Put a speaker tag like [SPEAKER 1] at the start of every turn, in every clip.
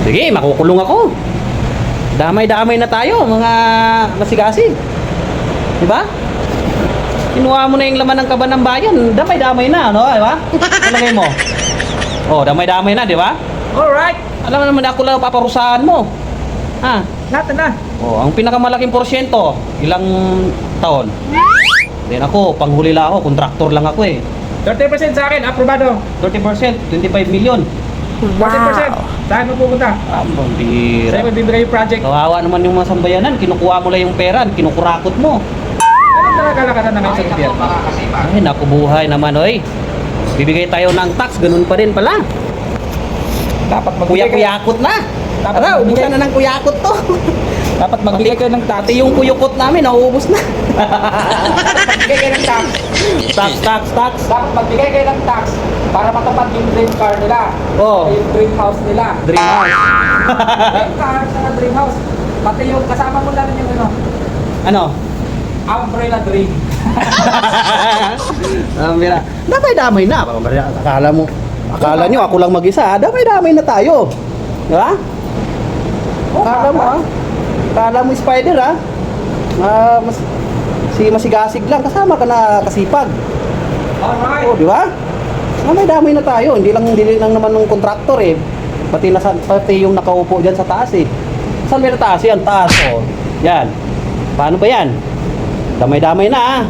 [SPEAKER 1] Sige, makukulong ako. Damay-damay na tayo, mga masigasig. Diba? Kinuha mo na yung laman ng kaban ng bayan, damay-damay na, no? Diba? Talagay mo. Oh, damay-damay na, diba?
[SPEAKER 2] Alright.
[SPEAKER 1] Alam mo naman ako lang paparusahan mo. Ha?
[SPEAKER 2] Natin na.
[SPEAKER 1] Oh, ang pinakamalaking porsyento, ilang taon? Then ako, panghuli lang ako, kontraktor lang ako eh.
[SPEAKER 2] 30% sa akin, aprobado.
[SPEAKER 1] 30%, 25 million.
[SPEAKER 2] 40%. Saan mo pupunta?
[SPEAKER 1] Ang bira.
[SPEAKER 2] Sa'yo magbibigay yung project.
[SPEAKER 1] Kawawa naman yung mga sambayanan, kinukuha mo lang yung pera, kinukurakot mo.
[SPEAKER 2] Anong talaga kalakaran na ngayon sa gobyerno?
[SPEAKER 1] Ay, naku buhay naman, oy. Bibigay tayo ng tax, ganun pa rin pala.
[SPEAKER 2] Dapat magbigay kayo.
[SPEAKER 1] Kuya-kuyakot na.
[SPEAKER 2] Dapat
[SPEAKER 1] Tara,
[SPEAKER 2] magbigay-
[SPEAKER 1] ubusan na ng kuyakot to.
[SPEAKER 2] Dapat magbigay kayo ng tax.
[SPEAKER 1] Pati yung kuyukot namin, nauubos na.
[SPEAKER 2] Magbigay kayo ng tax.
[SPEAKER 1] Tax.
[SPEAKER 2] Dapat magbigay kayo ng tax para matapat yung dream car nila.
[SPEAKER 1] Oh.
[SPEAKER 2] Yung dream house nila.
[SPEAKER 1] Dream house.
[SPEAKER 2] Dream car sa dream house. Pati yung kasama mo lang yung ano,
[SPEAKER 1] Ano?
[SPEAKER 2] umbrella dream.
[SPEAKER 1] Mira. Damay-damay na. Akala nyo ako lang mag-isa. Damay-damay na tayo. Di ba? Akala mo ah. Akala mo spider ah. Si masigasig lang. Kasama ka na kasipag.
[SPEAKER 2] Alright.
[SPEAKER 1] Oh, di ba? Damay-damay na tayo. Hindi lang naman ng kontraktor eh. Pati yung nakaupo dyan sa taas eh. Saan may taas? Yan, taas oh. Yan. Paano ba yan? Damay-damay na ah.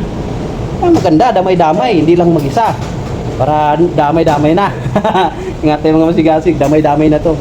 [SPEAKER 1] Maganda, damay-damay. Hindi lang mag-isa. Para damay-damay na. Ingat tayo mga masigasig. Damay-damay na to.